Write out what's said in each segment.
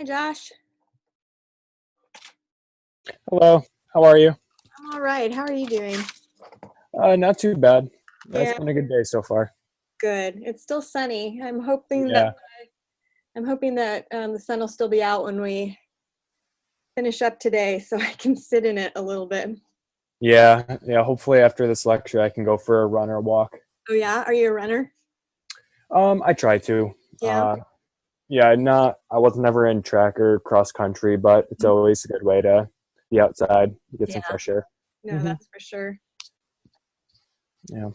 Hi, Josh. Hello, how are you? I'm all right. How are you doing? Not too bad. It's Yeah, been a good day so far. good. It's still sunny. Yeah, I'm hoping that the sun will still be out when we finish up today, so I can sit in it a little bit. yeah. Hopefully after this lecture, I can go for a run or a walk. Oh yeah, are you a runner? I try to. Yeah. Yeah, not. I was never in track or cross country, but it's Mhm. always a good way to be outside, get some Yeah. fresh air. No, Hmm. that's for sure. Yeah.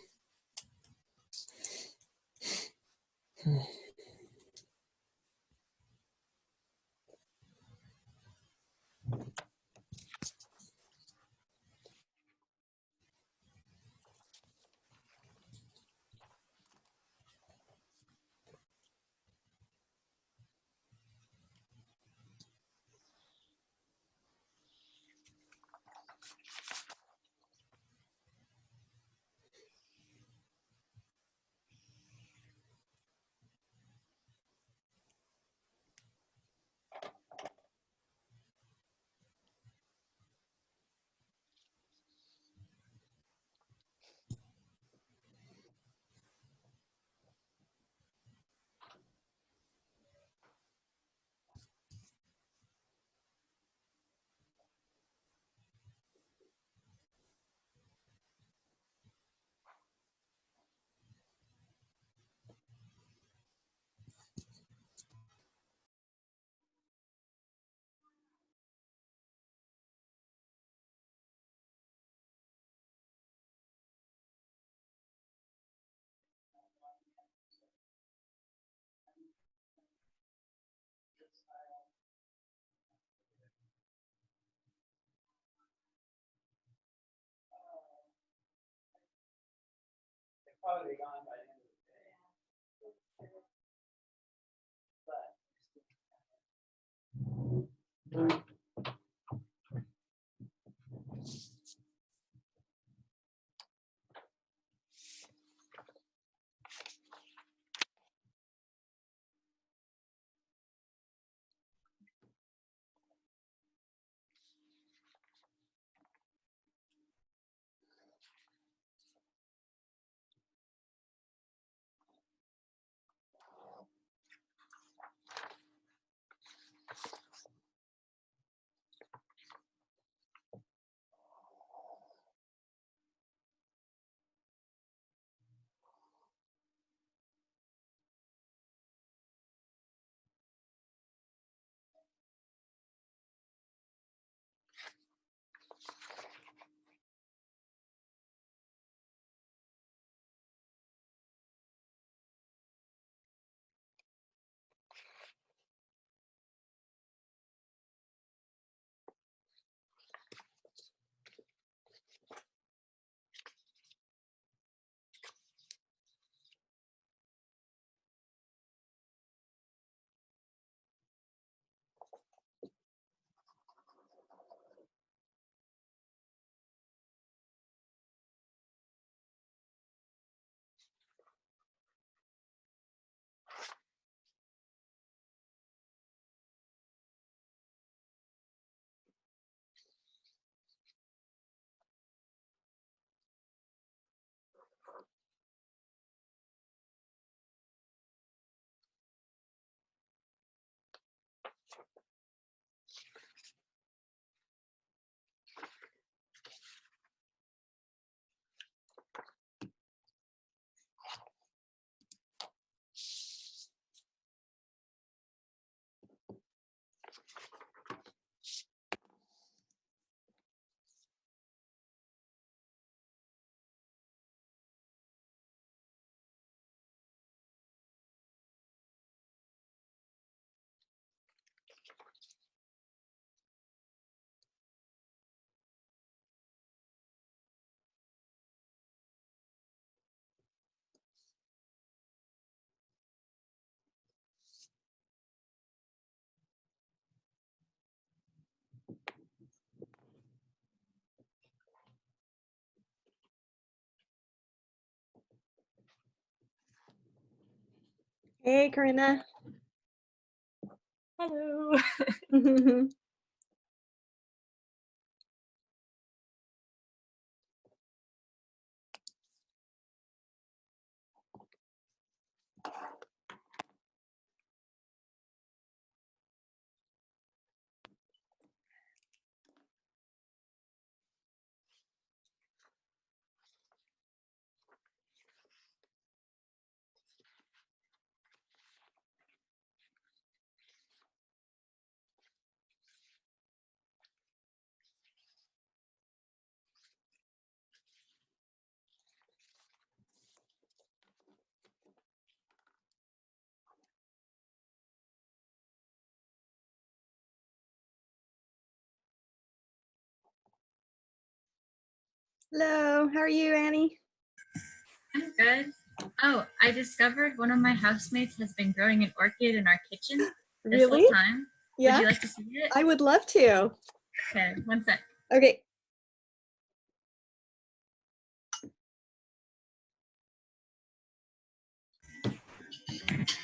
Hey, Corinna. Hello. Hello, how are you, Annie? I'm good. Oh, I discovered one of my housemates has been growing an orchid in our kitchen this whole Really? time. Would Yeah, you like to see it? I would love to. Okay, one sec. Okay.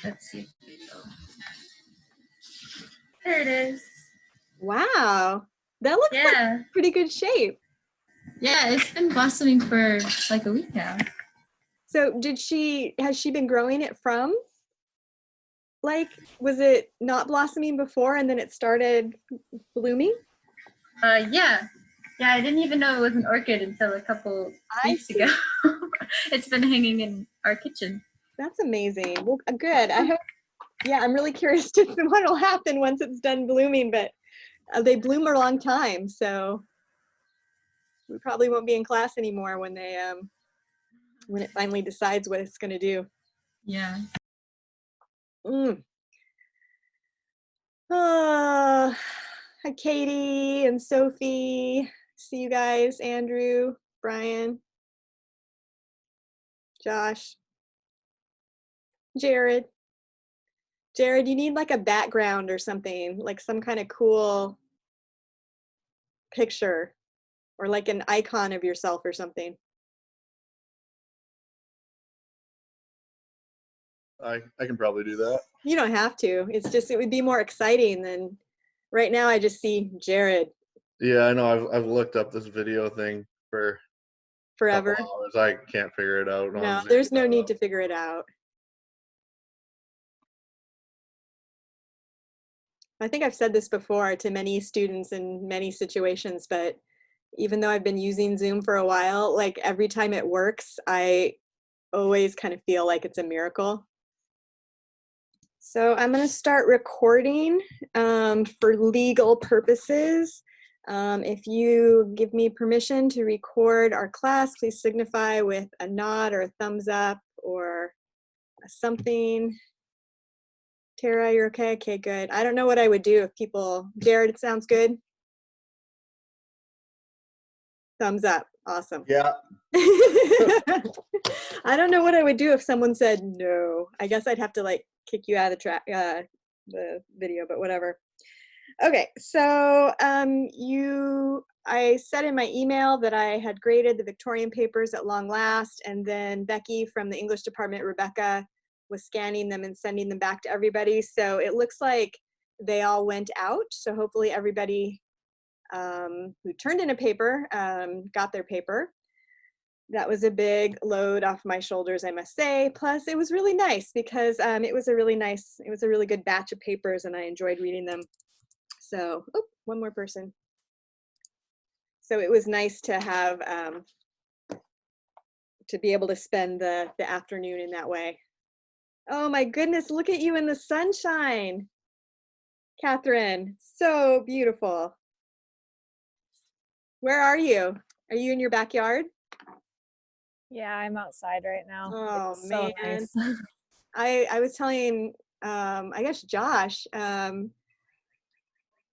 Let's see if we go. There it is. Wow, that looks like Yeah. pretty good shape. Yeah, it's been blossoming for like a week now. So has she been growing it from, like, was it not blossoming before and then it started blooming? Yeah. Yeah, I didn't even know it was an orchid until a couple I weeks see. ago. It's been hanging in our kitchen. That's amazing. Well, good. I hope, yeah, I'm really curious to see what will happen once it's done blooming, but they bloom a long time, so we probably won't be in class anymore when when it finally decides what it's going to do. Yeah. Mm. Hi, Katie and Sophie. See you guys, Andrew, Brian, Josh, Jared. Jared, you need like a background or something, like some kind of cool picture or like an icon of yourself or something. I can probably do that. You don't have to. It's just, it would be more exciting than right now. I just see Jared Yeah, I know. I've looked up this video thing for a forever. couple hours. I can't figure it out. No, there's no need to figure it out. I think I've said this before to many students in many situations, but even though I've been using Zoom for a while, like every time it works, I always kind of feel like it's a miracle. So I'm going to start recording for legal purposes. If you give me permission to record our class, please signify with a nod or a thumbs up or something. Tara, you're okay? Okay, good. I don't know what I would do if people, Jared, it sounds good? Thumbs up, awesome. Yeah. I don't know what I would do if someone said no. I guess I'd have to like kick you out of the video, but whatever. Okay, so I said in my email that I had graded the Victorian papers at long last, and then Becky from the English department, Rebecca, was scanning them and sending them back to everybody. So it looks like they all went out. So hopefully everybody who turned in a paper got their paper. That was a big load off my shoulders, I must say. Plus, it was really nice because it was a really good batch of papers, and I enjoyed reading them. So, oh, one more person. So it was nice to have to be able to spend the afternoon in that way. Oh my goodness, look at you in the sunshine, Catherine. So beautiful. Where are you? Are you in your backyard? Yeah, I'm outside right now. Oh It's man, so nice. I was telling I guess Josh,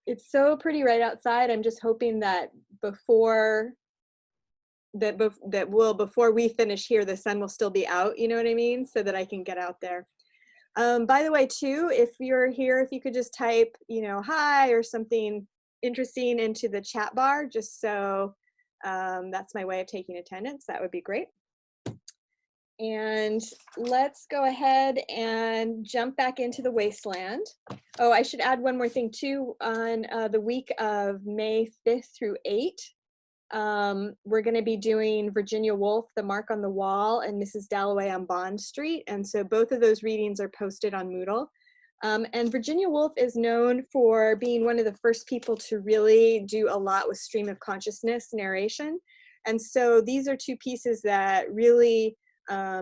it's so pretty right outside. I'm just hoping that before we finish here, the sun will still be out, you know what I mean, so that I can get out there. By the way, too, if you're here, if you could just type, hi or something interesting into the chat bar, just so that's my way of taking attendance, that would be great. And let's go ahead and jump back into the wasteland. Oh, I should add one more thing too. On the week of May 5th through 8th, we're going to be doing Virginia Woolf, The Mark on the Wall, and Mrs. Dalloway on Bond Street. And so both of those readings are posted on Moodle. And Virginia Woolf is known for being one of the first people to really do a lot with stream of consciousness narration. And so these are two pieces that really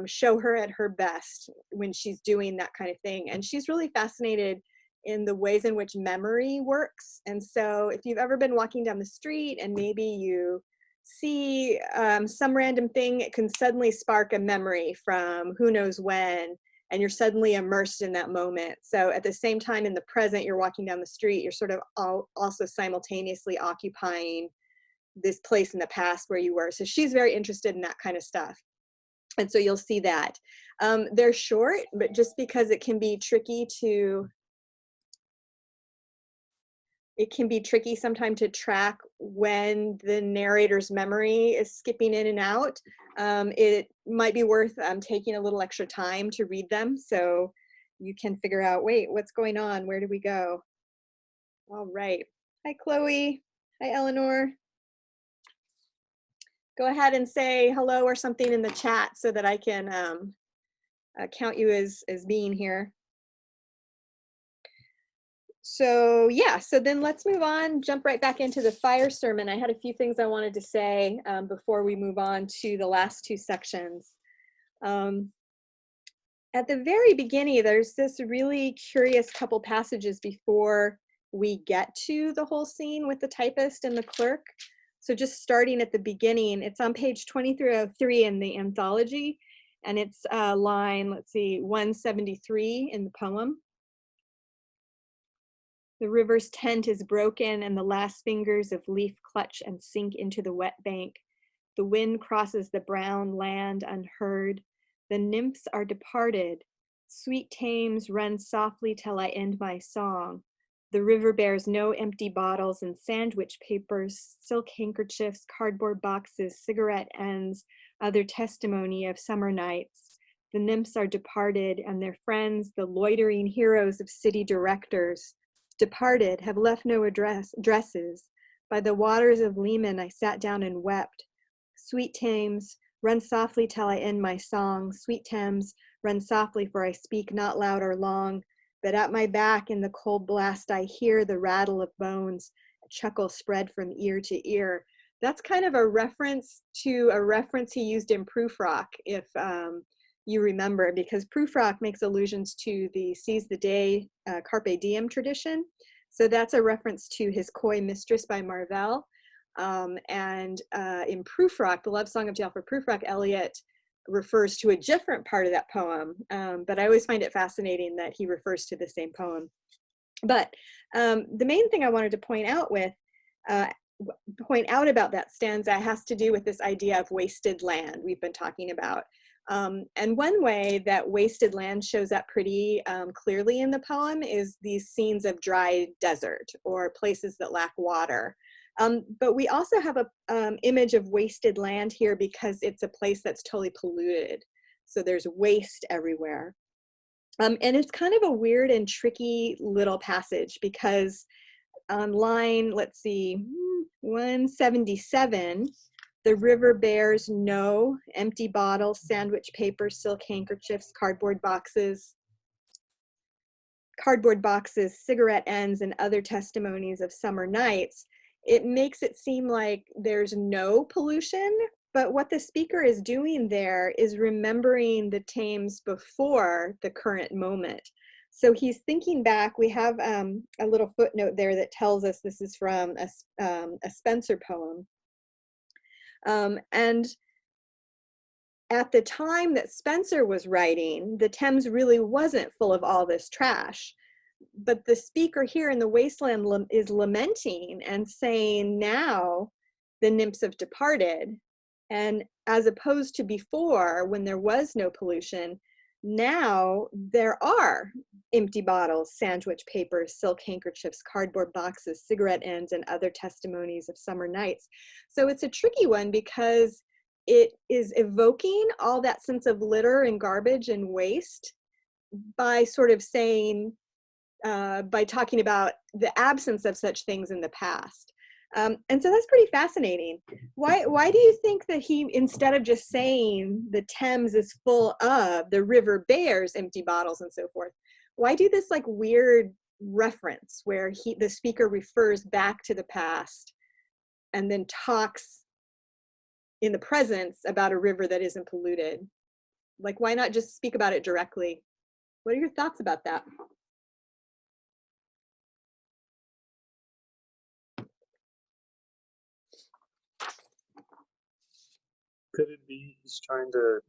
show her at her best when she's doing that kind of thing. And she's really fascinated in the ways in which memory works. And so if you've ever been walking down the street and maybe you see some random thing, it can suddenly spark a memory from who knows when, and you're suddenly immersed in that moment. So at the same time in the present, you're walking down the street, you're sort of also simultaneously occupying this place in the past where you were. So she's very interested in that kind of stuff. And so you'll see that. They're short, but just because it can be tricky sometimes to track when the narrator's memory is skipping in and out. It might be worth taking a little extra time to read them so you can figure out, wait, what's going on? Where do we go? All right. Hi, Chloe. Hi, Eleanor. Go ahead and say hello or something in the chat so that I can count you as being here. So yeah, so then let's move on, jump right back into the fire sermon. I had a few things I wanted to say before we move on to the last two sections. At the very beginning, there's this really curious couple passages before we get to the whole scene with the typist and the clerk. So just starting at the beginning, it's on page 2303 in the anthology, and it's line, let's see, 173 in the poem. The river's tent is broken and the last fingers of leaf clutch and sink into the wet bank. The wind crosses the brown land unheard. The nymphs are departed. Sweet Thames runs softly till I end my song. The river bears no empty bottles and sandwich papers, silk handkerchiefs, cardboard boxes, cigarette ends, other testimony of summer nights. The nymphs are departed and their friends, the loitering heroes of city directors, departed, have left no dresses. By the waters of Leman I sat down and wept. Sweet Thames, run softly till I end my song. Sweet Thames, run softly, for I speak not loud or long. But at my back in the cold blast I hear the rattle of bones, a chuckle spread from ear to ear. That's kind of a reference to a reference he used in Prufrock, if you remember, because Prufrock makes allusions to the seize the day, carpe diem tradition. So that's a reference to his Coy Mistress by Marvell. And in Prufrock, the love song of Jalfred Prufrock, Eliot refers to a different part of that poem, but I always find it fascinating that he refers to the same poem. But the main thing I wanted to point out about that stanza has to do with this idea of wasted land we've been talking about. And one way that wasted land shows up pretty clearly in the poem is these scenes of dry desert or places that lack water. But we also have an image of wasted land here because it's a place that's totally polluted. So there's waste everywhere. And it's kind of a weird and tricky little passage because on line, let's see, 177, the river bears no empty bottles, sandwich paper, silk handkerchiefs, cardboard boxes, cigarette ends, and other testimonies of summer nights. It makes it seem like there's no pollution, but what the speaker is doing there is remembering the Thames before the current moment. So he's thinking back. We have a little footnote there that tells us this is from a Spenser poem. And at the time that Spenser was writing, the Thames really wasn't full of all this trash. But the speaker here in the wasteland is lamenting and saying now the nymphs have departed. And as opposed to before, when there was no pollution, now there are empty bottles, sandwich papers, silk handkerchiefs, cardboard boxes, cigarette ends, and other testimonies of summer nights. So it's a tricky one because it is evoking all that sense of litter and garbage and waste by sort of saying, by talking about the absence of such things in the past. And so that's pretty fascinating. Why do you think that he, instead of just saying the Thames is full of, the river bears empty bottles and so forth, why do this like weird reference where the speaker refers back to the past and then talks in the presence about a river that isn't polluted? Like, why not just speak about it directly? What are your thoughts about that? Could it be he's trying to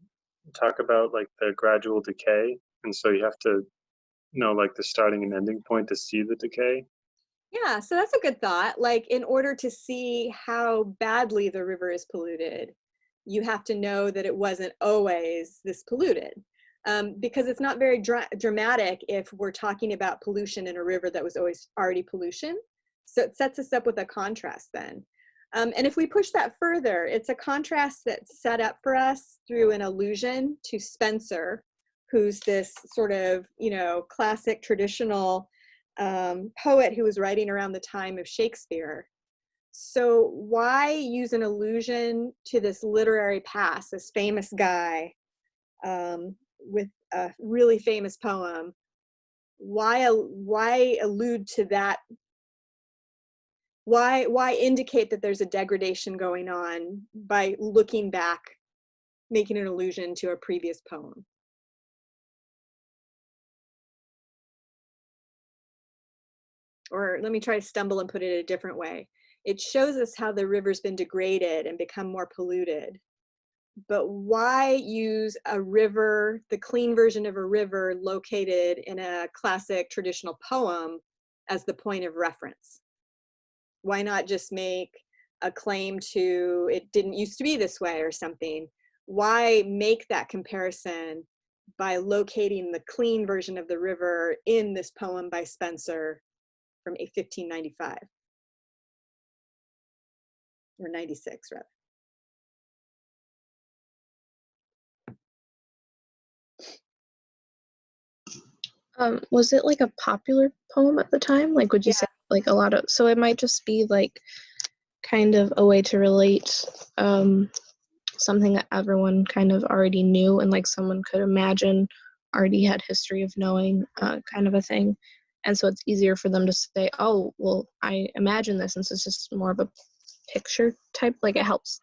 talk about like the gradual decay, and so you have to know like the starting and ending point to see the decay? Yeah, so that's a good thought. Like, in order to see how badly the river is polluted, you have to know that it wasn't always this polluted. Because it's not very dramatic if we're talking about pollution in a river that was always already pollution. So it sets us up with a contrast then. And if we push that further, it's a contrast that's set up for us through an allusion to Spenser, who's this sort of, you know, classic traditional poet who was writing around the time of Shakespeare. So why use an allusion to this literary past, this famous guy with a really famous poem? Why allude to that? Why indicate that there's a degradation going on by looking back, making an allusion to a previous poem? Or let me try to stumble and put it a different way. It shows us how the river's been degraded and become more polluted. But why use a river, the clean version of a river located in a classic traditional poem, as the point of reference? Why not just make a claim to it didn't used to be this way or something? Why make that comparison by locating the clean version of the river in this poem by Spenser from 1595 or 96 rather? Was it like a popular poem at the time? Like, would you say like a lot of, so it might just be like kind of a way to relate something that everyone kind of already knew and like someone could imagine already had history of knowing, kind of a thing. And so it's easier for them to say, oh, well, I imagine this, since it's just more of a picture type, like it helps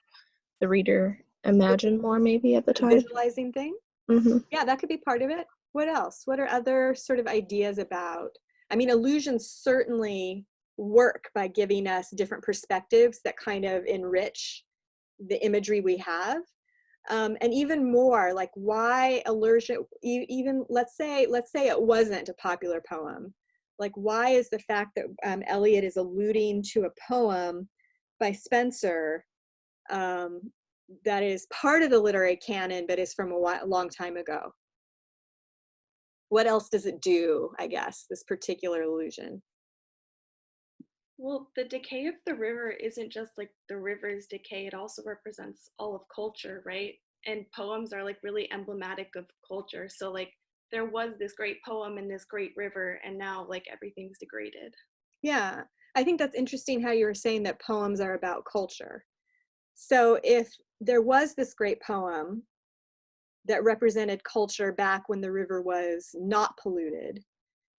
the reader imagine more maybe at the time. Visualizing thing? Mm-hmm. Yeah, that could be part of it. What else? What are other sort of ideas about? I mean, illusions certainly work by giving us different perspectives that kind of enrich the imagery we have. And even more, like, why illusion, even let's say it wasn't a popular poem. Like, why is the fact that Eliot is alluding to a poem by Spenser that is part of the literary canon, but is from a long time ago? What else does it do, I guess, this particular allusion? Well, the decay of the river isn't just like the river's decay, it also represents all of culture, right? And poems are like really emblematic of culture. So like there was this great poem and this great river, and now like everything's degraded. Yeah, I think that's interesting how you were saying that poems are about culture. So if there was this great poem that represented culture back when the river was not polluted,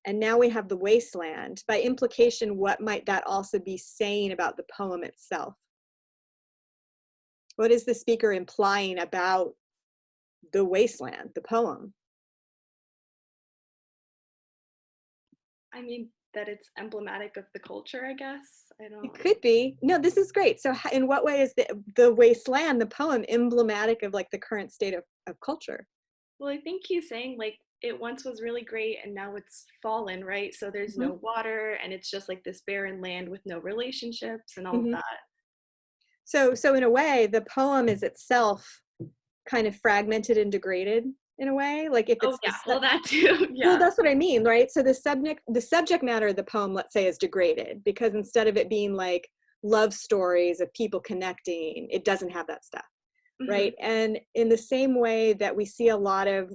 and now we have the wasteland, by implication, what might that also be saying about the poem itself? What is the speaker implying about the wasteland, the poem? I mean, that it's emblematic of the culture, I guess. I don't. It could be. No, this is great. So in what way is the wasteland, the poem, emblematic of like the current state of culture? Well, I think he's saying like it once was really great and now it's fallen, right? So there's no water and it's just like this barren land with no relationships and all of that. So in a way, the poem is itself kind of fragmented and degraded in a way. Like if it's well, that too. Yeah. Well, that's what I mean, right? So the subject matter of the poem, let's say, is degraded because instead of it being like love stories of people connecting, it doesn't have that stuff. right? And in the same way that we see a lot of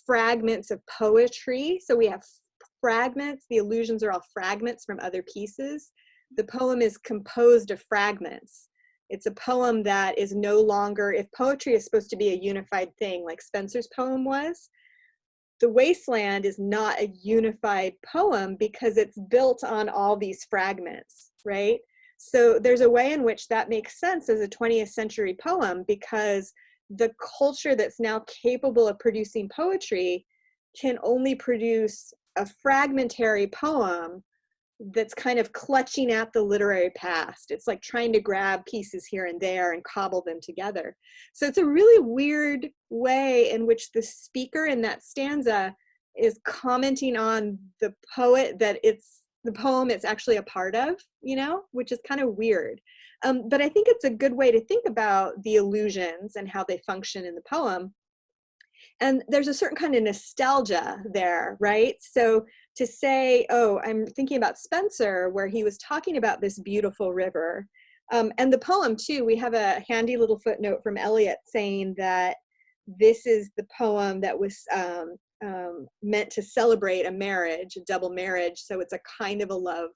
fragments of poetry, so we have fragments, the allusions are all fragments from other pieces. The poem is composed of fragments. It's a poem that is no longer, if poetry is supposed to be a unified thing like Spenser's poem was, The Wasteland is not a unified poem because it's built on all these fragments, right? So there's a way in which that makes sense as a 20th century poem, because the culture that's now capable of producing poetry can only produce a fragmentary poem that's kind of clutching at the literary past. It's like trying to grab pieces here and there and cobble them together. So it's a really weird way in which the speaker in that stanza is commenting on the poet that it's the poem it's actually a part of, you know, which is kind of weird. But I think it's a good way to think about the allusions and how they function in the poem. And there's a certain kind of nostalgia there, right? So to say, oh, I'm thinking about Spenser, where he was talking about this beautiful river. And the poem too, we have a handy little footnote from Eliot saying that this is the poem that was meant to celebrate a marriage, a double marriage. So it's a kind of a love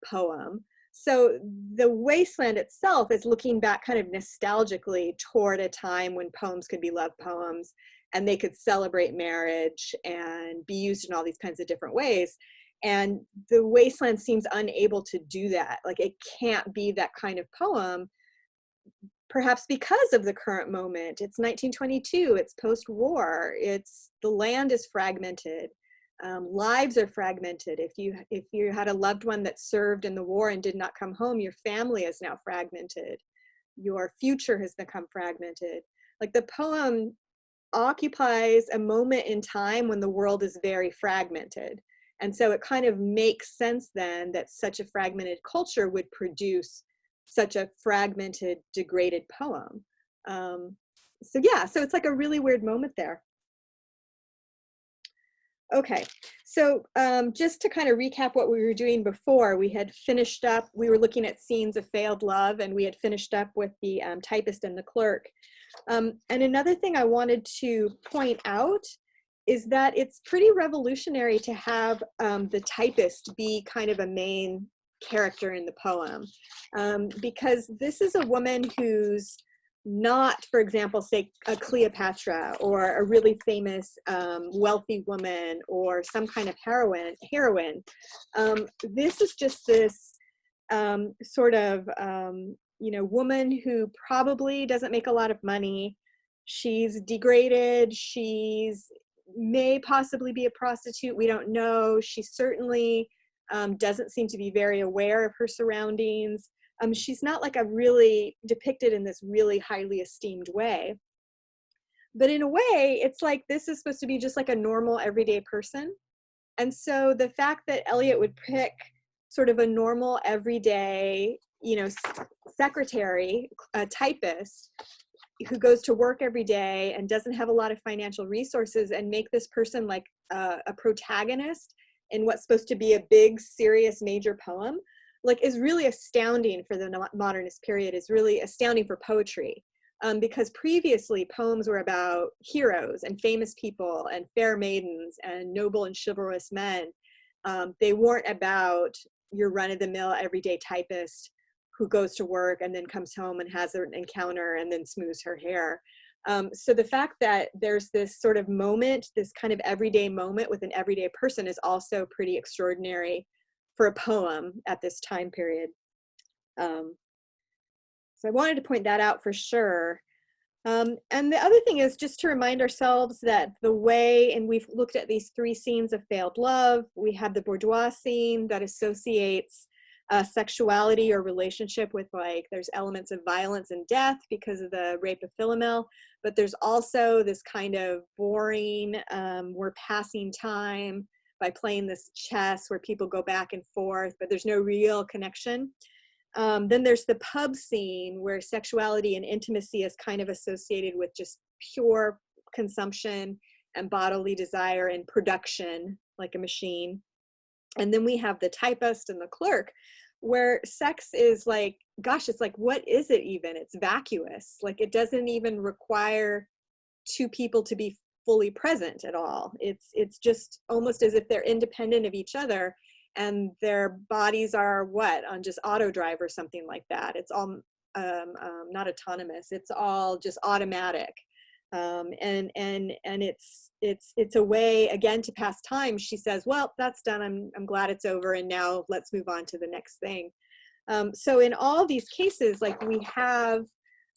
poem. So the Wasteland itself is looking back kind of nostalgically toward a time when poems could be love poems and they could celebrate marriage and be used in all these kinds of different ways. And the Wasteland seems unable to do that. Like it can't be that kind of poem, perhaps because of the current moment. It's 1922, it's post-war, it's the land is fragmented. Lives are fragmented. If you had a loved one that served in the war and did not come home, your family is now fragmented. Your future has become fragmented. Like the poem occupies a moment in time when the world is very fragmented. And so it kind of makes sense then that such a fragmented culture would produce such a fragmented, degraded poem. So yeah, so it's like a really weird moment there. Okay, so just to kind of recap what we were doing before, we had finished up, we were looking at scenes of failed love, and we had finished up with the typist and the clerk. And another thing I wanted to point out is that it's pretty revolutionary to have the typist be kind of a main character in the poem, because this is a woman who's not, for example, say a Cleopatra or a really famous wealthy woman or some kind of heroine. This is just this sort of you know, woman who probably doesn't make a lot of money. She's degraded. She's may possibly be a prostitute. We don't know. She certainly doesn't seem to be very aware of her surroundings. She's not like a really depicted in this really highly esteemed way. But in a way, it's like this is supposed to be just like a normal everyday person. And so the fact that Eliot would pick sort of a normal everyday, you know, secretary, a typist who goes to work every day and doesn't have a lot of financial resources and make this person like a protagonist in what's supposed to be a big, serious, major poem, like is really astounding for the modernist period, is really astounding for poetry. Because previously poems were about heroes and famous people and fair maidens and noble and chivalrous men. They weren't about your run-of-the-mill everyday typist who goes to work and then comes home and has an encounter and then smooths her hair. So the fact that there's this sort of moment, this kind of everyday moment with an everyday person is also pretty extraordinary for a poem at this time period. So I wanted to point that out for sure. And the other thing is just to remind ourselves that the way, and we've looked at these three scenes of failed love, we have the bourgeois scene that associates sexuality or relationship with, like, there's elements of violence and death because of the rape of Philomel, but there's also this kind of boring, we're passing time by playing this chess where people go back and forth, but there's no real connection. Then there's the pub scene where sexuality and intimacy is kind of associated with just pure consumption and bodily desire and production, like a machine. And then we have the typist and the clerk, where sex is like, gosh, it's like, what is it even? It's vacuous. Like, it doesn't even require two people to be fully present at all. It's just almost as if they're independent of each other, and their bodies are what, on just auto drive or something like that. It's all not autonomous. It's all just automatic. And it's a way, again, to pass time. She says, well, that's done. I'm glad it's over, and now let's move on to the next thing. So in all these cases, like, we have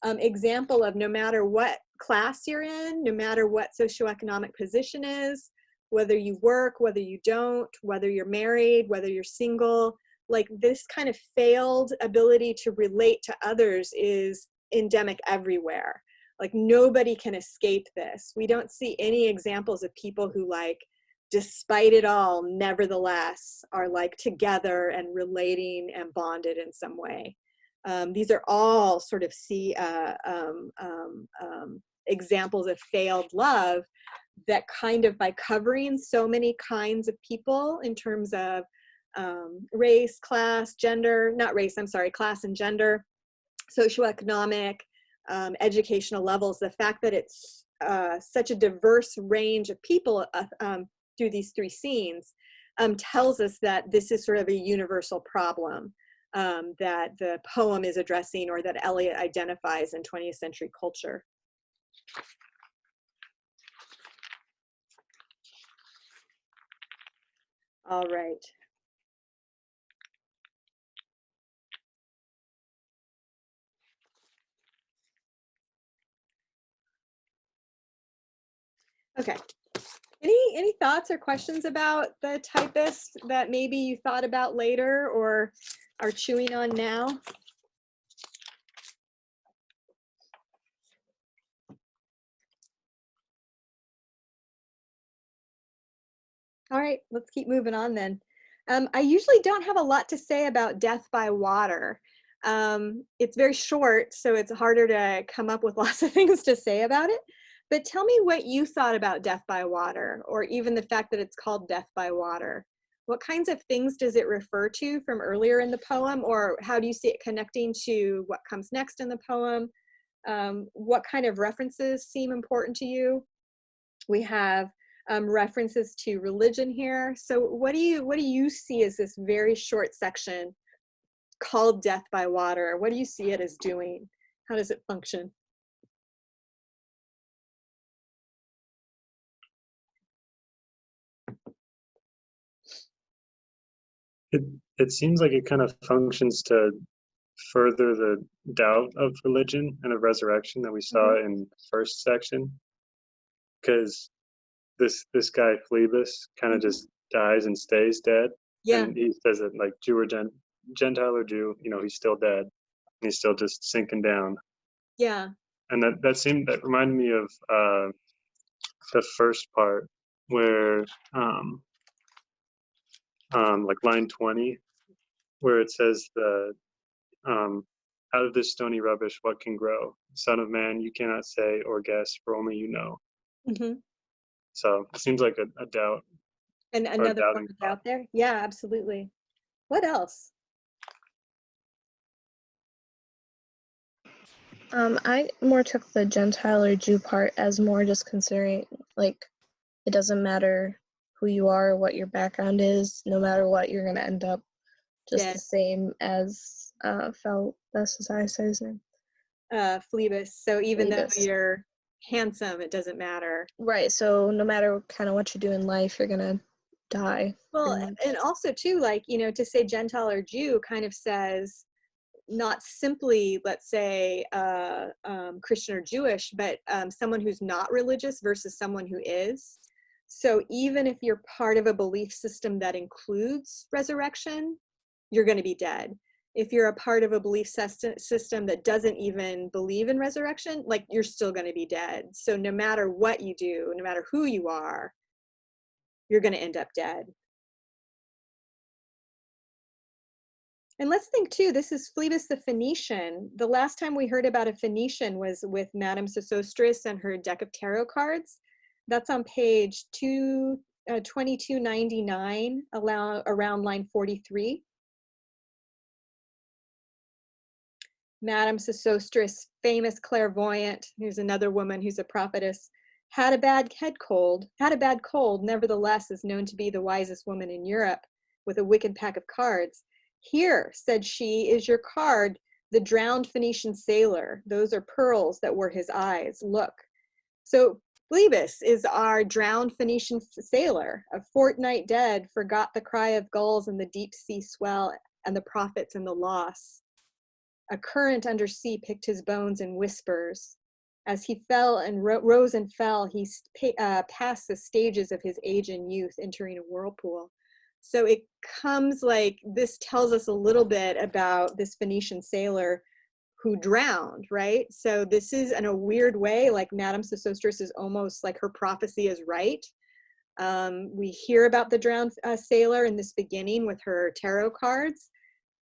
example of, no matter what class you're in, no matter what socioeconomic position is, whether you work, whether you don't, whether you're married, whether you're single, like, this kind of failed ability to relate to others is endemic everywhere. Like, nobody can escape this. We don't see any examples of people who, like, despite it all, nevertheless, are like together and relating and bonded in some way. These are all sort of examples of failed love that kind of, by covering so many kinds of people in terms of race, class, gender, not race, I'm sorry, class and gender, socioeconomic, educational levels, the fact that it's such a diverse range of people through these three scenes tells us that this is sort of a universal problem that the poem is addressing, or that Eliot identifies in 20th century culture. All right. Okay. Any thoughts or questions about the typist that maybe you thought about later or are chewing on now? All right, let's keep moving on then. I usually don't have a lot to say about Death by Water. It's very short, so it's harder to come up with lots of things to say about it. But tell me what you thought about Death by Water, or even the fact that it's called Death by Water. What kinds of things does it refer to from earlier in the poem, or how do you see it connecting to what comes next in the poem? What kind of references seem important to you? We have references to religion here. So what do you see as this very short section called Death by Water? What do you see it as doing? How does it function? It seems like it kind of functions to further the doubt of religion and of resurrection that we saw in the first section, because this guy Phlebas kind of just dies and stays dead. Yeah. And he says that, like, Jew or Gentile or Jew, he's still dead, and he's still just sinking down. Yeah. And that reminded me of the first part where like line 20, where it says out of this stony rubbish what can grow? Son of man, you cannot say or guess, for only you know. Mm-hmm. So it seems like a doubt. And another part out there. Yeah, absolutely. What else? I more took the Gentile or Jew part as more just considering, like, it doesn't matter who you are, what your background is, no matter what, you're gonna end up just the same as Phlebas, is how I say his name. Phlebas. So even Phlebas. though you're handsome, it doesn't matter. Right. So no matter kind of what you do in life, you're gonna die. Well, and also too, like, to say Gentile or Jew kind of says not simply, let's say, Christian or Jewish, but someone who's not religious versus someone who is. So even if you're part of a belief system that includes resurrection, you're going to be dead. If you're a part of a belief system that doesn't even believe in resurrection, like, you're still going to be dead. So no matter what you do, no matter who you are, you're going to end up dead. And let's think too, this is Phlebas the Phoenician. The last time we heard about a Phoenician was with Madame Sosostris and her deck of tarot cards. That's on page 2299, around line 43. Madame Sosostris, famous clairvoyant, here's another woman who's a prophetess, had a bad cold, nevertheless is known to be the wisest woman in Europe with a wicked pack of cards. Here, said she, is your card, the drowned Phoenician sailor. Those are pearls that were his eyes. Look. So Phlebas is our drowned Phoenician sailor, a fortnight dead, forgot the cry of gulls and the deep sea swell and the prophets and the loss. A current under sea picked his bones in whispers. As he fell and rose and fell, he passed the stages of his age and youth, entering a whirlpool. So it comes like, this tells us a little bit about this Phoenician sailor who drowned, right? So this is, in a weird way, like Madame Sosostris is almost like her prophecy is right. We hear about the drowned sailor in this beginning with her tarot cards.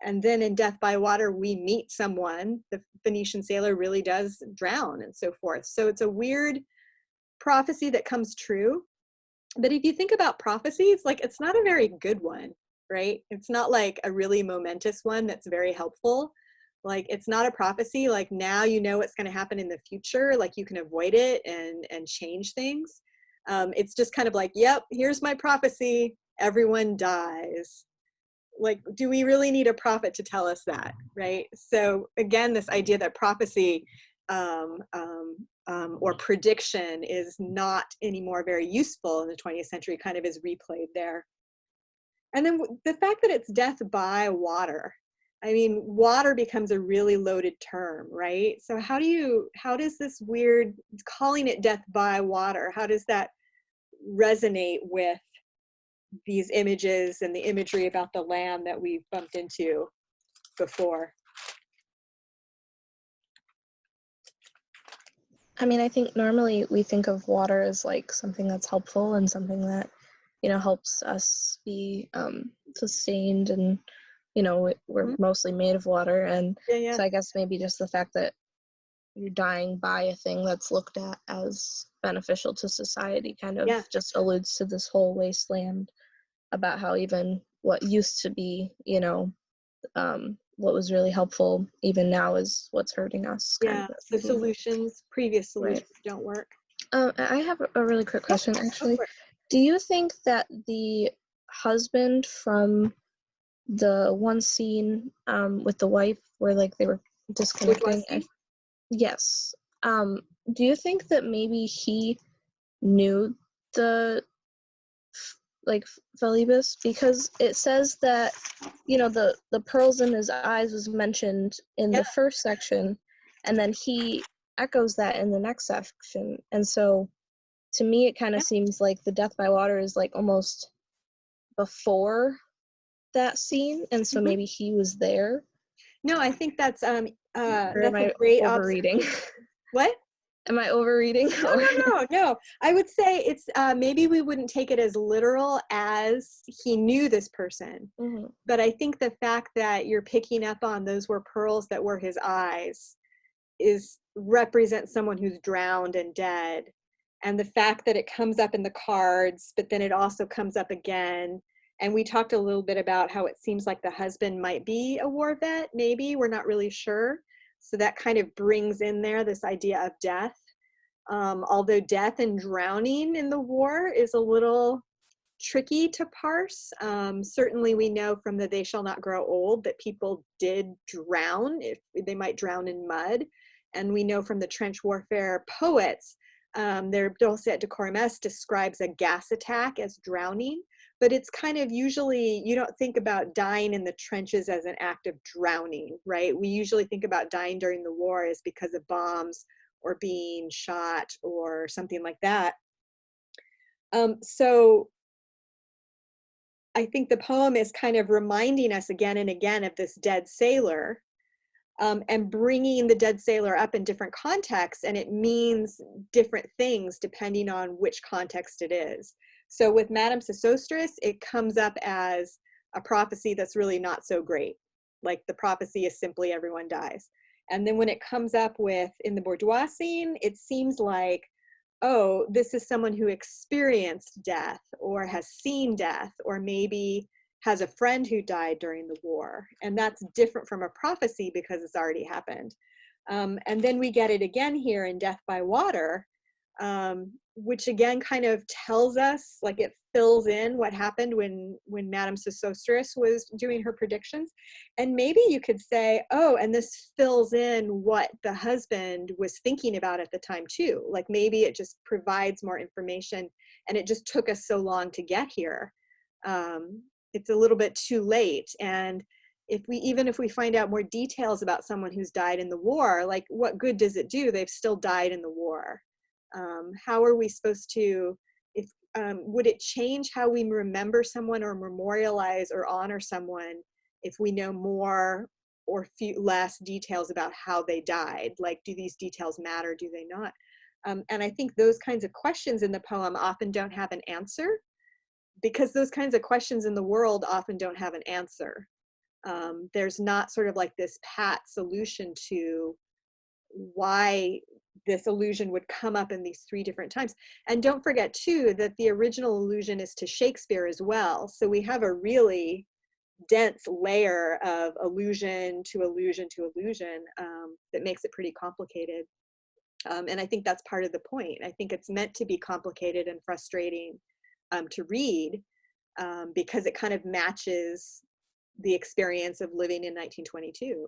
And then in Death by Water, we meet someone, the Phoenician sailor really does drown and so forth. So it's a weird prophecy that comes true. But if you think about prophecies, like it's not a very good one, right? It's not like a really momentous one that's very helpful. Like it's not a prophecy, like now you know what's gonna happen in the future, like you can avoid it and change things. It's just kind of like, yep, here's my prophecy, everyone dies. Like, do we really need a prophet to tell us that, right? So again, this idea that prophecy or prediction is not anymore very useful in the 20th century kind of is replayed there. And then the fact that it's death by water. I mean, water becomes a really loaded term, right? So how does this weird, calling it death by water, how does that resonate with these images and the imagery about the lamb that we've bumped into before? I mean, I think normally we think of water as like something that's helpful and something that, you know, helps us be sustained, and, you know, we're mostly made of water. And Yeah. so I guess maybe just the fact that you're dying by a thing that's looked at as beneficial to society kind of just alludes to this whole wasteland about how even what used to be, you know, what was really helpful even now is what's hurting us. Yeah, so previous solutions don't work. I have a really quick question, actually. Do you think that the husband from the one scene with the wife where like they were disconnecting? Yes. Do you think that maybe he knew the like Phalebus, because it says that, you know, the pearls in his eyes was mentioned in the first section, and then he echoes that in the next section. And so to me it kind of seems like the death by water is like almost before that scene, and so maybe he was there. No, I think that's or that's am I a great overreading? What? Am I overreading? No. I would say it's maybe we wouldn't take it as literal as he knew this person. Mm-hmm. But I think the fact that you're picking up on those were pearls that were his eyes represents someone who's drowned and dead. And the fact that it comes up in the cards, but then it also comes up again. And we talked a little bit about how it seems like the husband might be a war vet, maybe, we're not really sure. So that kind of brings in there this idea of death. Although death and drowning in the war is a little tricky to parse. Certainly we know from the They Shall Not Grow Old that people did drown, if they might drown in mud. And we know from the trench warfare poets, their Dulce et Decorum Est describes a gas attack as drowning, but it's kind of usually, you don't think about dying in the trenches as an act of drowning, right? We usually think about dying during the war as because of bombs or being shot or something like that. So I think the poem is kind of reminding us again and again of this dead sailor, and bringing the dead sailor up in different contexts, and it means different things depending on which context it is. So with Madame Sosostris, it comes up as a prophecy that's really not so great. Like the prophecy is simply everyone dies. And then when it comes up with in the bourgeois scene, it seems like, oh, this is someone who experienced death or has seen death, or maybe has a friend who died during the war. And that's different from a prophecy because it's already happened. And then we get it again here in Death by Water, which again kind of tells us, like it fills in what happened when Madame Sosostris was doing her predictions. And maybe you could say, oh, and this fills in what the husband was thinking about at the time too. Like maybe it just provides more information and it just took us so long to get here. It's a little bit too late. And even if we find out more details about someone who's died in the war, like what good does it do? They've still died in the war. How are we supposed to, would it change how we remember someone or memorialize or honor someone if we know more or less details about how they died? Like, do these details matter? Do they not? And I think those kinds of questions in the poem often don't have an answer, because those kinds of questions in the world often don't have an answer. There's not sort of like this pat solution to why this illusion would come up in these 3 different times. And don't forget too that the original allusion is to Shakespeare as well. So we have a really dense layer of allusion to allusion to allusion that makes it pretty complicated. And I think that's part of the point. I think it's meant to be complicated and frustrating to read because it kind of matches the experience of living in 1922.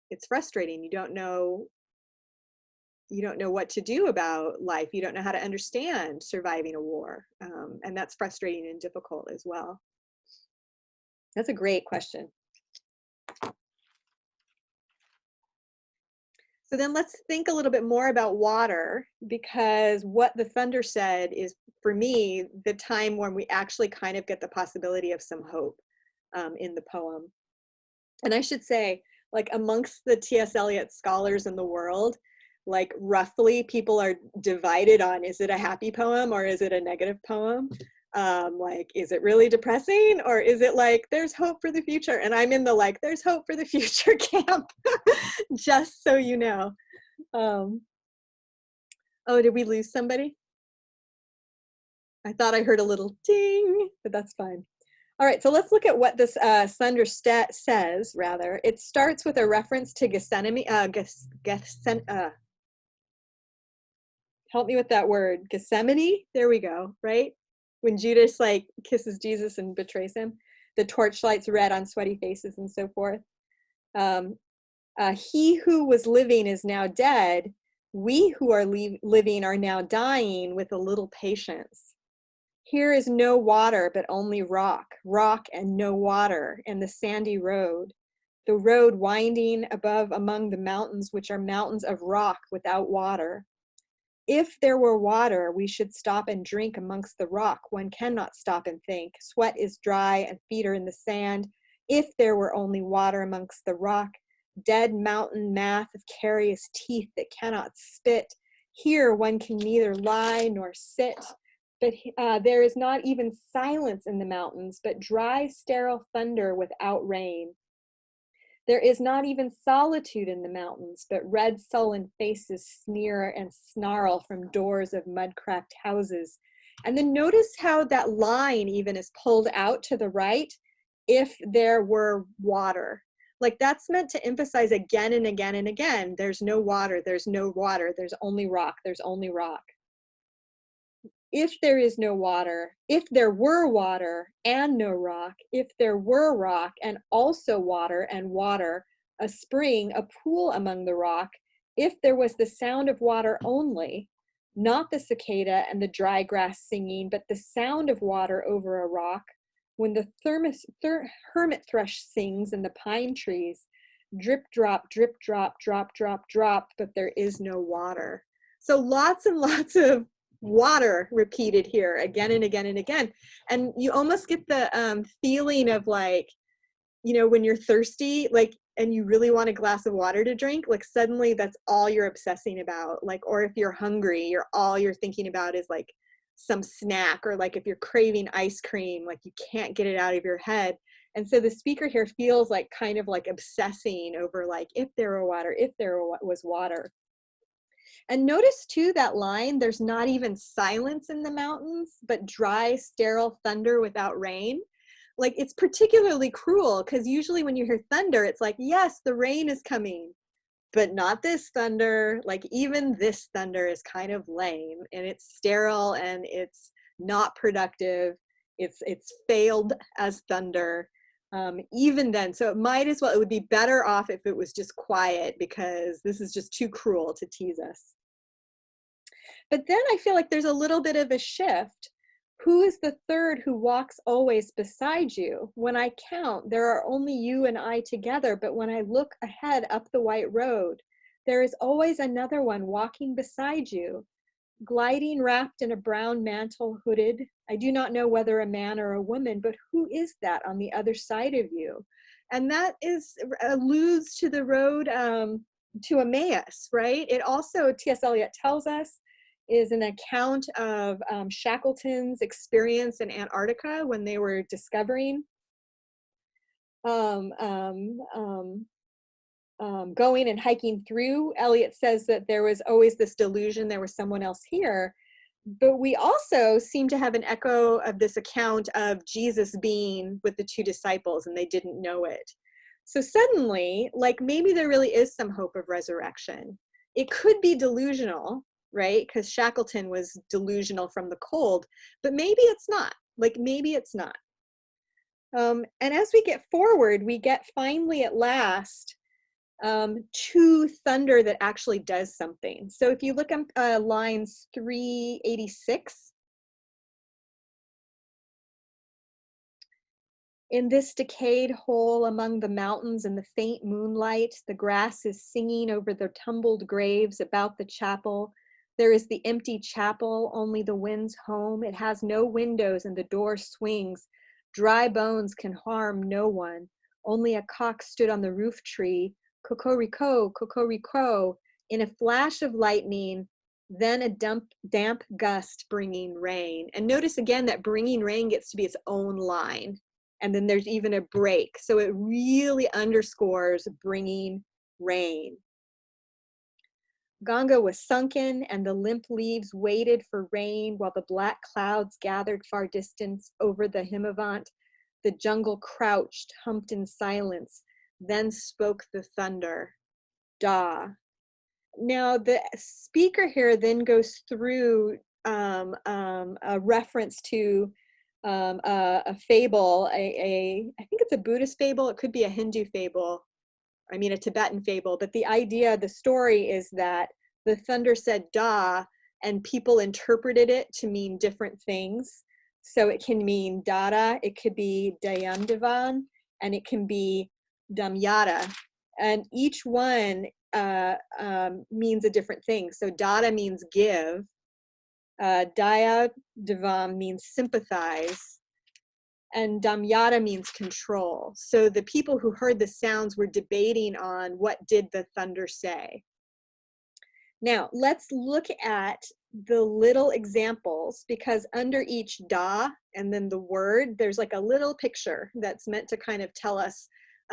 It's frustrating. You don't know what to do about life. You don't know how to understand surviving a war. And that's frustrating and difficult as well. That's a great question. So then let's think a little bit more about water, because what the thunder said is, for me, the time when we actually kind of get the possibility of some hope in the poem. And I should say, like amongst the T.S. Eliot scholars in the world, like roughly people are divided on, is it a happy poem or is it a negative poem? Like, is it really depressing or is it like, there's hope for the future? And I'm in the like, there's hope for the future camp, just so you know. Oh, did we lose somebody? I thought I heard a little ding, but that's fine. All right, so let's look at what this thunder says, rather. It starts with a reference to Gethsemane, help me with that word, Gethsemane, there we go, right? When Judas like kisses Jesus and betrays him, the torchlight's red on sweaty faces and so forth. He who was living is now dead. We who are living are now dying with a little patience. Here is no water, but only rock, rock and no water, and the sandy road. The road winding above among the mountains, which are mountains of rock without water. If there were water, we should stop and drink amongst the rock. One cannot stop and think. Sweat is dry and feet are in the sand. If there were only water amongst the rock, dead mountain math of carious teeth that cannot spit. Here one can neither lie nor sit. But there is not even silence in the mountains, but dry, sterile thunder without rain. There is not even solitude in the mountains, but red, sullen faces sneer and snarl from doors of mud-cracked houses. And then notice how that line even is pulled out to the right, if there were water. Like that's meant to emphasize again and again and again, there's no water, there's no water, there's only rock, there's only rock. If there is no water, if there were water and no rock, if there were rock and also water and water, a spring, a pool among the rock, if there was the sound of water only, not the cicada and the dry grass singing, but the sound of water over a rock, when the hermit thrush sings in the pine trees, drip, drop, drip, drop, drop, drop, drop, but there is no water. So lots and lots of water repeated here again and again and again. And you almost get the feeling of like, you know, when you're thirsty, like, and you really want a glass of water to drink, like suddenly that's all you're obsessing about. Like, or if you're hungry, all you're thinking about is like some snack, or like if you're craving ice cream, like you can't get it out of your head. And so the speaker here feels like kind of like obsessing over like, if there were water, if there was water. And notice too that line, there's not even silence in the mountains, but dry, sterile thunder without rain. like it's particularly cruel because usually when you hear thunder, it's like, yes, the rain is coming, but not this thunder. Like even this thunder is kind of lame and it's sterile and it's not productive. It's failed as thunder. Even then, so it might as well, it would be better off if it was just quiet because this is just too cruel to tease us. But then I feel like there's a little bit of a shift. Who is the third who walks always beside you? When I count, there are only you and I together, but when I look ahead up the white road, there is always another one walking beside you, gliding wrapped in a brown mantle hooded. I do not know whether a man or a woman, but who is that on the other side of you? And that alludes to the road to Emmaus, right? It also, T.S. Eliot tells us, is an account of Shackleton's experience in Antarctica when they were discovering going and hiking through. Eliot says that there was always this delusion there was someone else here. But we also seem to have an echo of this account of Jesus being with the two disciples and they didn't know it. So suddenly, like maybe there really is some hope of resurrection. It could be delusional, right? Because Shackleton was delusional from the cold, but maybe it's not. Like maybe it's not. And as we get forward, we get finally at last to thunder that actually does something. So if you look at lines 386, in this decayed hole among the mountains in the faint moonlight, the grass is singing over the tumbled graves about the chapel. There is the empty chapel, only the wind's home. It has no windows and the door swings. Dry bones can harm no one. Only a cock stood on the roof tree. Cocorico, cocorico, in a flash of lightning, then a damp gust bringing rain. And notice again that bringing rain gets to be its own line. And then there's even a break. So it really underscores bringing rain. Ganga was sunken and the limp leaves waited for rain while the black clouds gathered far distance over the Himavant. The jungle crouched, humped in silence. Then spoke the thunder, Da. Now the speaker here then goes through a reference to a fable, I think it's a Buddhist fable, it could be a Hindu fable, I mean a Tibetan fable, but the idea, the story is that the thunder said Da, and people interpreted it to mean different things. So it can mean Dada, it could be Dayamdevan, and it can be Damyata. And each one means a different thing. So Dada means give, Daya Devam means sympathize, and Damyata means control. So the people who heard the sounds were debating on what did the thunder say. Now let's look at the little examples, because under each da and then the word, there's like a little picture that's meant to kind of tell us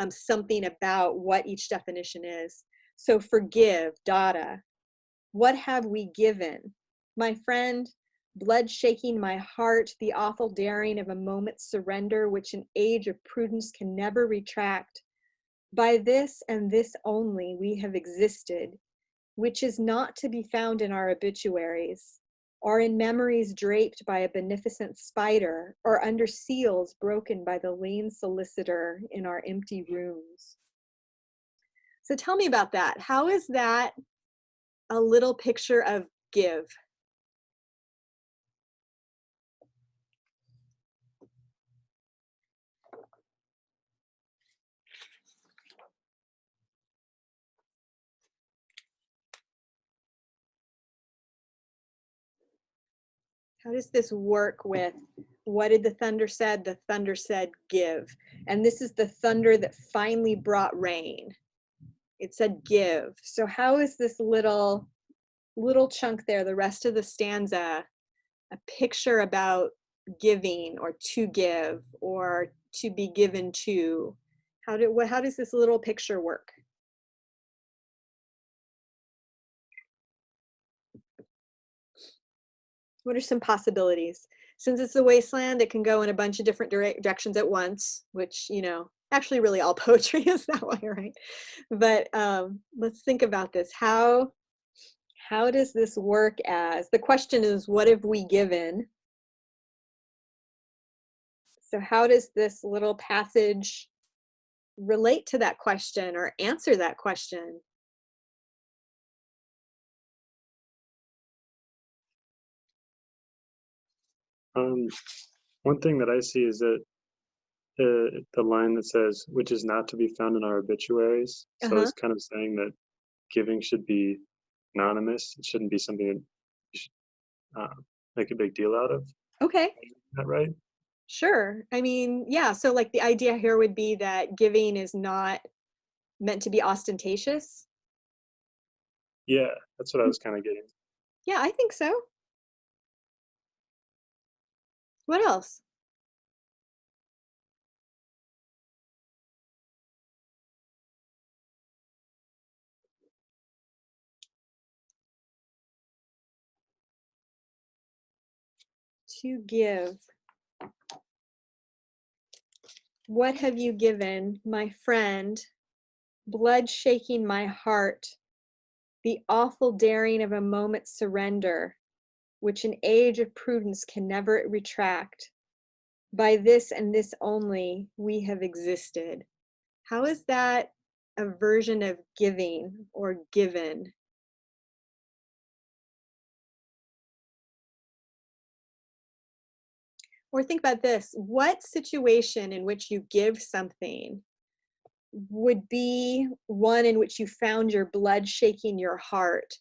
something about what each definition is. So forgive, dada. What have we given? My friend, blood shaking my heart, the awful daring of a moment's surrender, which an age of prudence can never retract. By this and this only we have existed, which is not to be found in our obituaries, or in memories draped by a beneficent spider, or under seals broken by the lean solicitor in our empty rooms. So tell me about that. How is that a little picture of give? How does this work with what did the thunder said? The thunder said give. And this is the thunder that finally brought rain. It said give. So how is this little chunk there, the rest of the stanza, a picture about giving or to give or to be given to? How does this little picture work? What are some possibilities? since it's the wasteland, it can go in a bunch of different directions at once, which, you know, actually really all poetry is that way, right? But let's think about this. How does this work as, the question is, what have we given? So how does this little passage relate to that question or answer that question? One thing that I see is that the line that says, which is not to be found in our obituaries. So it's kind of saying that giving should be anonymous. It shouldn't be something that you should make a big deal out of. Okay. Is that right? Sure. I mean, yeah, so like the idea here would be that giving is not meant to be ostentatious. Yeah, that's what I was kind of getting. Yeah, I think so. What else? To give. What have you given, my friend? Blood shaking my heart, the awful daring of a moment's surrender, which an age of prudence can never retract. By this and this only we have existed. How is that a version of giving or given? Or think about this, what situation in which you give something would be one in which you found your blood shaking your heart,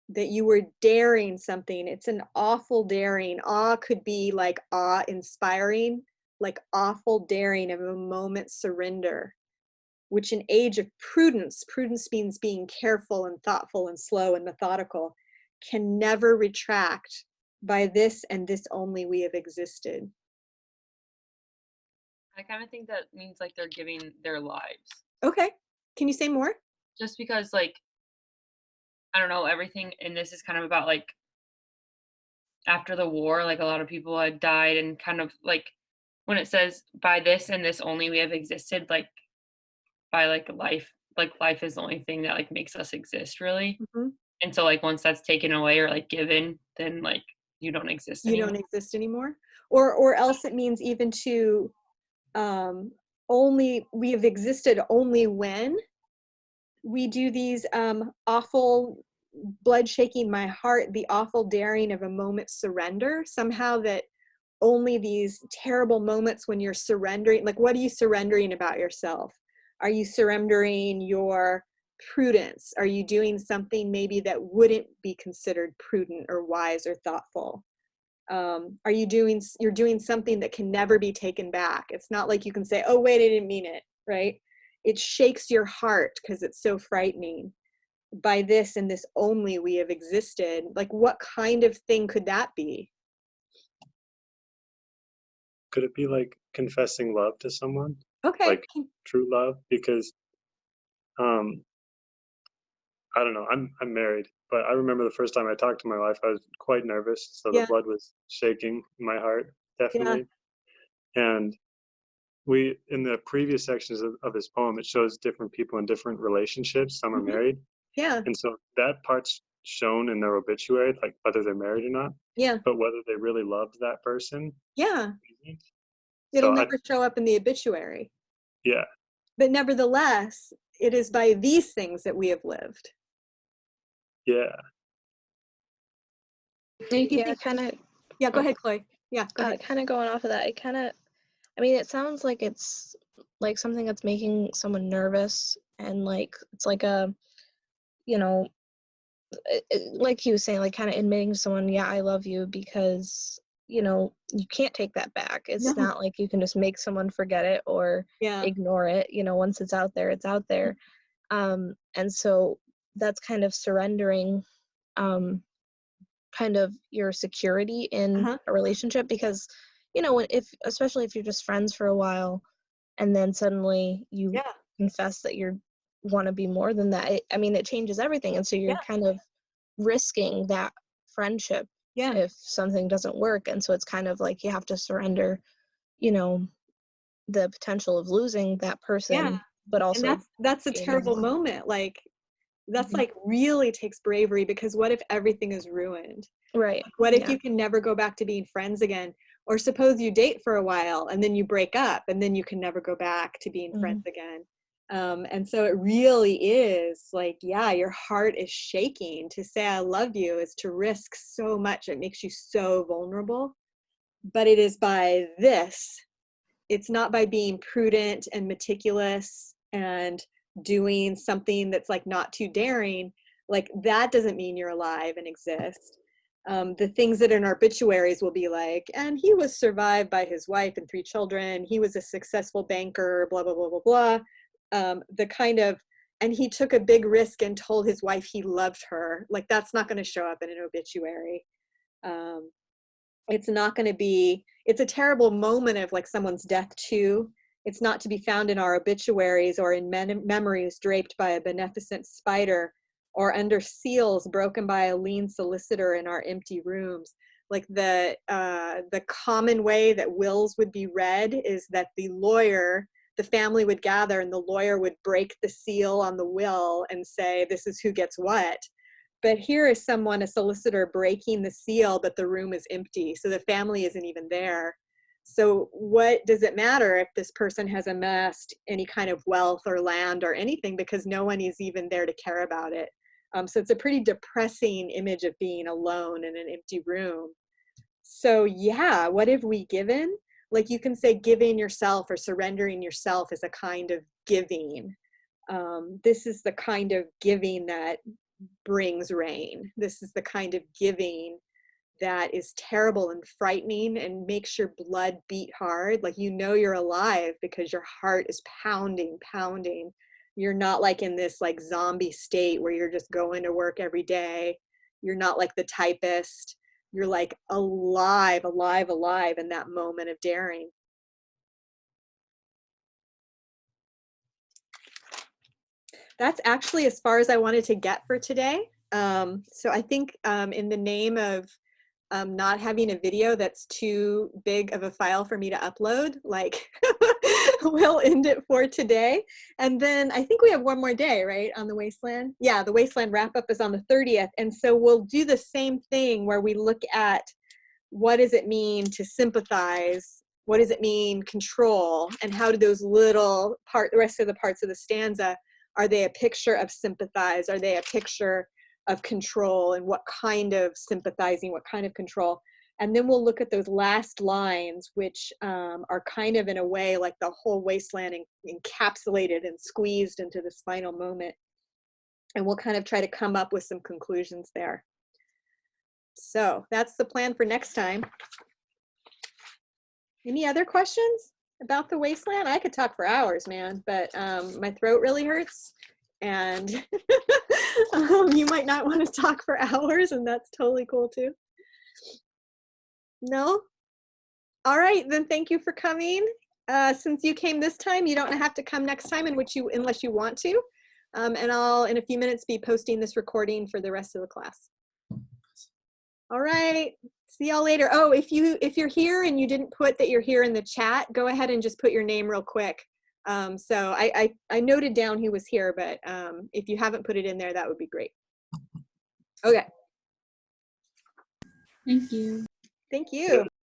that you were daring something? It's an awful daring. Awe could be like awe inspiring, like awful daring of a moment's surrender, which in age of prudence, prudence means being careful and thoughtful and slow and methodical, can never retract. By this and this only we have existed. I kind of think that means like they're giving their lives. Okay. Can you say more? Just because like I don't know, everything in this is kind of about like after the war, like a lot of people had died and kind of like when it says by this and this only we have existed, like by like life is the only thing that like makes us exist really. Mm-hmm. And so like once that's taken away or like given, then like you don't exist You anymore. don't exist anymore. Or else it means even to only, we have existed only when we do these awful, blood shaking my heart, the awful daring of a moment's surrender. Somehow that only these terrible moments when you're surrendering, like what are you surrendering about yourself? Are you surrendering your prudence? Are you doing something maybe that wouldn't be considered prudent or wise or thoughtful? You're doing something that can never be taken back. It's not like you can say, oh wait, I didn't mean it, right? It shakes your heart because it's so frightening. By this and this only we have existed. Like what kind of thing could that be? Could it be like confessing love to someone? Okay. Like true love? Because I don't know, I'm married, but I remember the first time I talked to my wife, I was quite nervous, so the blood was shaking in my heart, definitely. And we, in the previous sections of this poem, it shows different people in different relationships. Some are married. Yeah. And so that part's shown in their obituary, like whether they're married or not. Yeah. But whether they really loved that person. Yeah. So It'll never show up in the obituary. Yeah. But nevertheless, it is by these things that we have lived. Yeah. Yeah, kind of. Yeah, go ahead, Chloe. Yeah, go ahead. Kind of going off of that, I mean, it sounds like it's like something that's making someone nervous, and like it's like a, you know, like he was saying, like kind of admitting to someone, yeah, I love you, because you know you can't take that back. It's not like you can just make someone forget it or ignore it. You know, once it's out there, it's out there. And so that's kind of surrendering kind of your security in a relationship, because you know, especially if you're just friends for a while and then suddenly you confess that you want to be more than that, I mean, it changes everything. And so you're kind of risking that friendship Yeah. if something doesn't work. And so it's kind of like you have to surrender, you know, the potential of losing that person, Yeah. but And also that's a gaining terrible them. moment. Like, that's Mhm. like really takes bravery, because what if everything is ruined? Right. What if Yeah. you can never go back to being friends again? Or suppose you date for a while and then you break up and then you can never go back to being friends again. And so it really is like, yeah, your heart is shaking. To say I love you is to risk so much. It makes you so vulnerable. But it is by this. It's not by being prudent and meticulous and doing something that's like not too daring. Like, that doesn't mean you're alive and exist. The things that in our obituaries will be like, and he was survived by his wife and 3 children. He was a successful banker, blah, blah, blah, blah, blah. The kind of, and he took a big risk and told his wife he loved her. Like, that's not going to show up in an obituary. It's not going to be, it's a terrible moment of like someone's death too. It's not to be found in our obituaries or in memories draped by a beneficent spider, or under seals broken by a lean solicitor in our empty rooms. Like the common way that wills would be read is that the family would gather and the lawyer would break the seal on the will and say, this is who gets what. But here is someone, a solicitor, breaking the seal, but the room is empty. So the family isn't even there. So what does it matter if this person has amassed any kind of wealth or land or anything, because no one is even there to care about it. So it's a pretty depressing image of being alone in an empty room. So yeah, what have we given? Like, you can say giving yourself or surrendering yourself is a kind of giving. This is the kind of giving that brings rain. This is the kind of giving that is terrible and frightening and makes your blood beat hard. Like, you know you're alive because your heart is pounding, pounding. You're not like in this like zombie state where you're just going to work every day. You're not like the typist. You're like alive, alive, alive in that moment of daring. That's actually as far as I wanted to get for today. So I think in the name of not having a video that's too big of a file for me to upload, like we'll end it for today. And then I think we have one more day, right, on the Wasteland? Yeah, the Wasteland wrap up is on the 30th. And so we'll do the same thing where we look at what does it mean to sympathize? What does it mean control? And how do those the rest of the parts of the stanza, are they a picture of sympathize? Are they a picture of control? And what kind of sympathizing, what kind of control? And then we'll look at those last lines, which are kind of in a way like the whole Wasteland encapsulated and squeezed into this final moment. And we'll kind of try to come up with some conclusions there. So that's the plan for next time. Any other questions about the Wasteland? I could talk for hours, man, but my throat really hurts, and you might not want to talk for hours, and that's totally cool too. No? All right, then thank you for coming. Since you came this time, you don't have to come next time unless you want to. And I'll, in a few minutes, be posting this recording for the rest of the class. All right, see y'all later. Oh, if you're here and you didn't put that you're here in the chat, go ahead and just put your name real quick. So I noted down who was here, but if you haven't put it in there, that would be great. Okay. Thank you. Thank you.